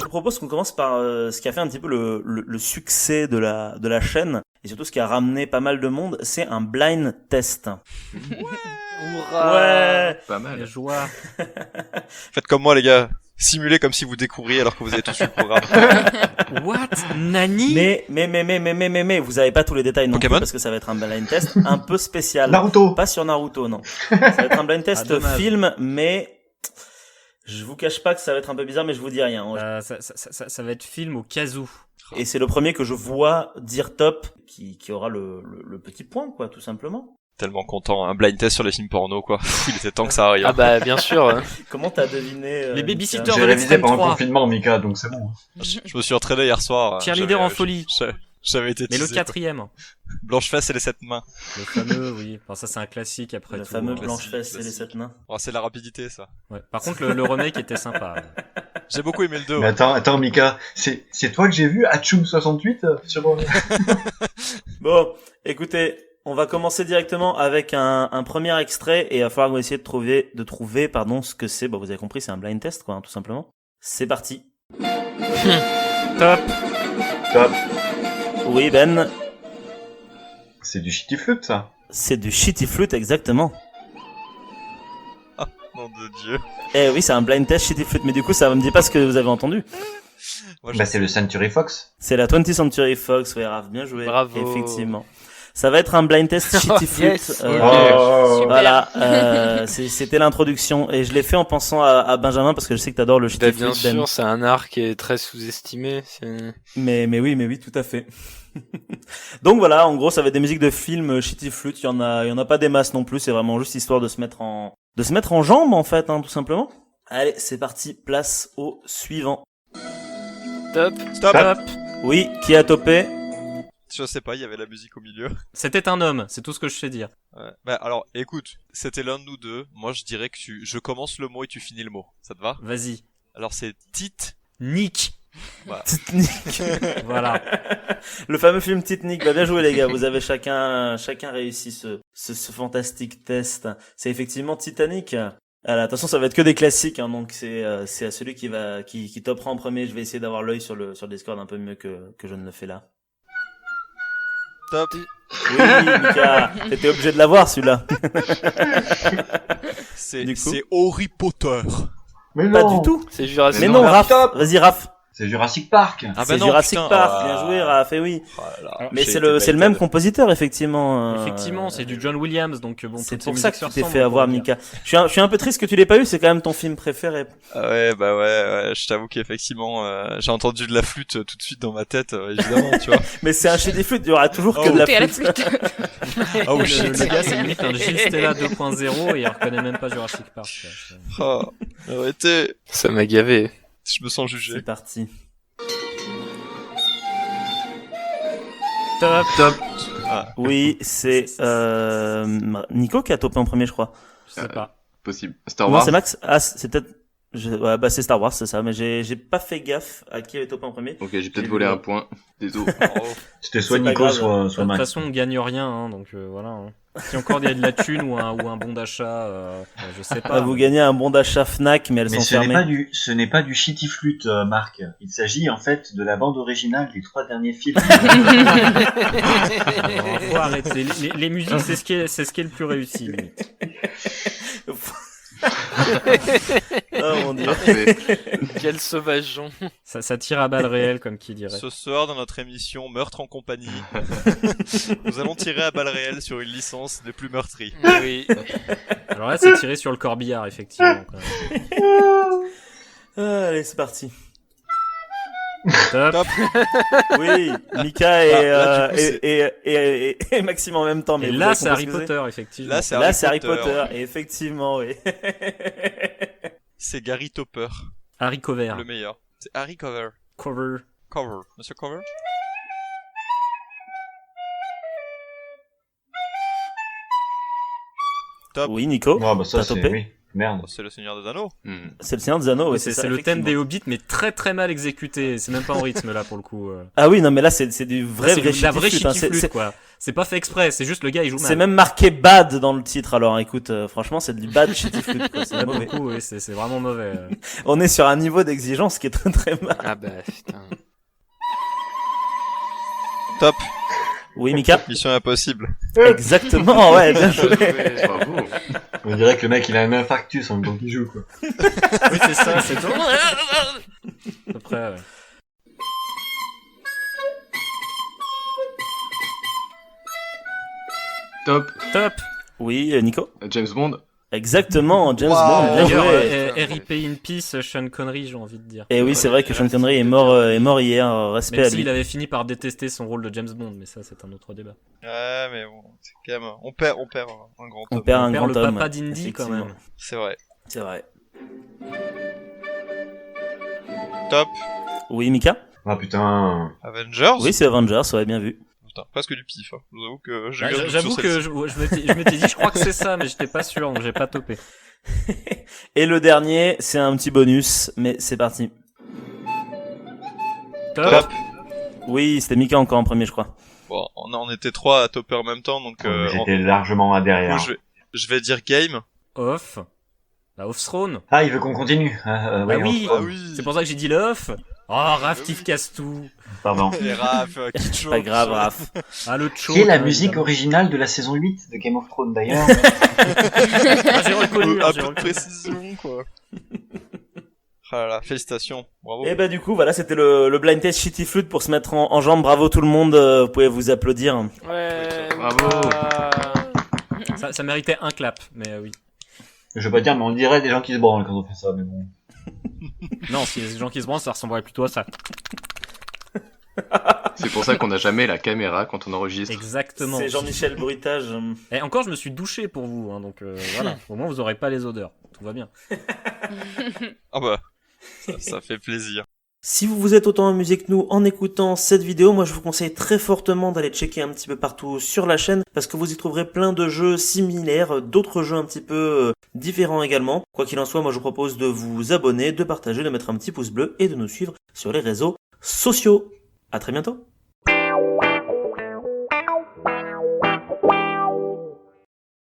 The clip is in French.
te propose qu'on commence par ce qui a fait un petit peu le succès de la chaîne et surtout ce qui a ramené pas mal de monde, c'est un blind test. Hurrah. Ouais. Pas mal. La joie. Faites comme moi les gars, simulez comme si vous découvriez alors que vous avez tous eu le programme. What? Nani? Mais vous avez pas tous les détails non plus Pokémon parce que ça va être un blind test un peu spécial. Naruto. Pas sur Naruto, non. Ça va être un blind test dommage. film, mais je vous cache pas que ça va être un peu bizarre, mais je vous dis rien. Ça va être film au cas où. Et c'est le premier que je vois dire top qui aura le petit point, quoi, tout simplement. Tellement content, un blind test sur les films porno quoi. Il était temps que ça arrive. Ah bah bien sûr. Hein. Comment t'as deviné Les Mika babysitters J'ai de révisé l'extrême pendant le 3. confinement, Mika, donc c'est bon. Je me suis entraîné hier soir. Cheerleader en folie. J'avais été Mais le teasé. 4ème. Blanche-Fesse et les 7 mains. Le fameux, oui. Enfin, ça, c'est un classique après Le tout. fameux hein. Blanche-Fesse et les classique. 7 nains. Oh, c'est la rapidité ça. Ouais. Par contre, le remake était sympa. J'ai beaucoup aimé le 2. Mais attends, Mika, c'est toi que j'ai vu, Hachoum 68 sur... Bon, écoutez, on va commencer directement avec un premier extrait et il va falloir que vous essayiez de trouver ce que c'est. Bon, vous avez compris, c'est un blind test, quoi, hein, tout simplement. C'est parti. Top. Top. Oui, Ben. C'est du shitty flute, ça. C'est du shitty flute, exactement. Nom de Dieu. Eh oui, c'est un blind test shitty flute, mais du coup, ça me dit pas ce que vous avez entendu. Moi, Bah, c'est le Century Fox. C'est la 20th Century Fox, ouais, Raph, bien joué. Bravo. Effectivement. Ça va être un blind test shitty flute. Yes. Oh. Super. Voilà, c'était l'introduction et je l'ai fait en pensant à Benjamin parce que je sais que t'adores le shitty Bah, flute, bien Ben. sûr, c'est un art qui est très sous-estimé. Mais oui, tout à fait. Donc voilà, en gros, ça va être des musiques de films shitty flute. Il y en a pas des masses non plus. C'est vraiment juste histoire de se mettre en jambes en fait, hein, tout simplement. Allez, c'est parti. Place au suivant. Top. Stop. Top. Oui, qui a topé? Je sais pas, il y avait la musique au milieu. C'était un homme, c'est tout ce que je sais dire. Ouais. Bah alors, écoute, c'était l'un de nous deux. Moi, je dirais que je commence le mot et tu finis le mot. Ça te va? Vas-y. Alors c'est Nick. Titanic. Voilà. Le fameux film Titanic. Bah, bien joué les gars. Vous avez chacun réussi ce fantastique test. C'est effectivement Titanic. Alors, attention, ça va être que des classiques, hein, donc c'est à celui qui topera en premier. Je vais essayer d'avoir l'œil sur le Discord un peu mieux que je ne le fais là. Top. Oui, Mika, t'étais obligé de l'avoir celui-là. C'est Du coup Harry Potter. Mais Pas non. du tout. C'est Jurassic Mais non, non, la Raph. top. Vas-y, Raph. C'est Jurassic Park. Ah C'est non, Jurassic putain. Park. Bien joué, Raph. Et oui. Oh là là, Mais j'ai c'est été le baited. même compositeur, effectivement. Effectivement, c'est du John Williams, donc bon. C'est toutes pour ces ça musiques que tu se t'es ressemblent, fait avoir, on va dire. Mika. Je suis un peu triste que tu l'aies pas eu. C'est quand même ton film préféré. Ah ouais, bah ouais, je t'avoue qu'effectivement, j'ai entendu de la flûte tout de suite dans ma tête, évidemment, tu vois. Mais c'est un shitty flute. Il y aura toujours que Oh. de la T'es à la flûte. flûte. Oh Le shit. gars, c'est limite un Gilles Stella 2.0 et il reconnaît même pas Jurassic Park. quoi. Oh, arrêtez. Ça m'a gavé. Je me sens C'est jugé. parti. Top. Top. Oui, c'est Nico qui a topé en premier, je crois. Je sais pas. Possible. Star Non, Wars. c'est Max. Ah, c'est peut-être. Ouais, bah c'est Star Wars, c'est ça. Mais j'ai pas fait gaffe à qui avait topé en premier. Ok, j'ai J'ai peut-être vu volé le- un point. Désolé. C'était soit C'est pas Nico, grave. soit De toute Max. façon, on gagne rien, hein, donc voilà. Hein. Si encore il y a de la thune ou un bon d'achat, je sais pas. Ah, vous gagnez un bon d'achat Fnac, mais elles Mais sont fermées. ce n'est pas du shitty flute, Marc. Il s'agit en fait de la bande originale des 3 derniers films. Faut arrêter. Les musiques, c'est ce qui est le plus réussi. limite. Oh mon dieu. Parfait. Quel sauvageon. Ça tire à balles réelles, comme qui dirait. Ce soir, dans notre émission Meurtre en compagnie, nous allons tirer à balles réelles sur une licence des plus meurtries. Oui. Alors là, c'est tiré sur le corbillard, effectivement. Quand même. Allez, c'est parti. Top. Top. Oui, Mika Là, du coup, et Maxime en même temps. Mais Et vous là, avez c'est compris Harry ce que Potter, effectivement. Là, c'est Là, c'est Harry Potter. Et effectivement, oui. C'est Gary Topper, Harry Cover. le meilleur. C'est Harry Cover. Cover. Cover. Monsieur Cover. Top. Oui, Nico. Ah bah ça T'as c'est... topé Oui, merde. C'est le Seigneur des Anneaux. Hmm. C'est le Seigneur des Anneaux. Ouais, c'est ça, le thème des effectivement. Hobbits, mais très très mal exécuté. C'est même pas en rythme là pour le coup. Ah oui, non, mais là, c'est du vrai, C'est vrai de la vraie shitty flute, hein. shitty flute, quoi. c'est pas fait exprès, c'est juste le gars il joue mal. C'est même marqué bad dans le titre, alors écoute, franchement, c'est du bad shitty flute, quoi. C'est Ouais, mauvais. beaucoup, oui, c'est vraiment mauvais. On est sur un niveau d'exigence qui est très très bas. Ah bah putain. Top. Oui, Mika? Mission impossible. Exactement, ouais, bien joué. Bravo. On dirait que le mec il a un infarctus en même temps qu'il joue quoi. Oui, c'est ça, c'est tout. À peu près, ouais. Top. Top. Oui, Nico? James Bond. Exactement, James Wow. Bond, bien D'ailleurs, joué. RIP in peace, Sean Connery, j'ai envie de dire. Et oui, c'est vrai que Sean Connery est mort hier, respect Même à lui. s'il avait fini par détester son rôle de James Bond, mais ça, c'est un autre débat. Ouais, mais bon, c'est quand même, on perd un grand On homme. perd On un perd grand le homme. papa d'Indy, quand effectivement. même. C'est vrai. C'est vrai. Top. Oui, Mika? Ah putain. Avengers. Oui, c'est Avengers, ouais, bien vu. Putain, presque du pif. Hein. Je vous avoue que j'ai Bah, eu un doute j'avoue sur que celle-ci. je m'étais dit, je crois que c'est ça, mais j'étais pas sûr, donc j'ai pas topé. Et le dernier, c'est un petit bonus, mais c'est parti. Top. Oui, c'était Mika encore en premier, je crois. Bon, on était trois à topper en même temps, donc J'étais largement à du derrière. coup, je vais dire game. Off. La Off Throne. Ah, il veut qu'on continue. Ouais, Ah oui. on- Ah oui. C'est pour ça que j'ai dit le off. Oh, Raph, Tif casse tout. Pardon. Et Raph, qui choque. Pas grave, Raph. Ah, le choke. Qui est la hein, musique évidemment. originale de la saison 8 de Game of Thrones d'ailleurs? Ah, j'ai reconnu. Un j'ai peu de reconnu. précision, quoi. Ah là là, félicitations. Bravo. Et bah du coup, voilà, c'était le blind test shitty flute pour se mettre en jambe. Bravo tout le monde, vous pouvez vous applaudir. Ouais. Bravo. Ça méritait un clap, mais oui. Je veux pas dire, mais on dirait des gens qui se branlent quand on fait ça, mais bon. Non, si les gens qui se branlent, ça ressemblerait plutôt à ça. C'est pour ça qu'on n'a jamais la caméra quand on enregistre. Exactement. C'est Jean-Michel Bruitage. Et encore, je me suis douché pour vous, hein, donc voilà. Au moins, vous aurez pas les odeurs. Tout va bien. Ah bah, ça fait plaisir. Si vous vous êtes autant amusé que nous en écoutant cette vidéo, moi je vous conseille très fortement d'aller checker un petit peu partout sur la chaîne parce que vous y trouverez plein de jeux similaires, d'autres jeux un petit peu différents également. Quoi qu'il en soit, moi je vous propose de vous abonner, de partager, de mettre un petit pouce bleu et de nous suivre sur les réseaux sociaux. À très bientôt.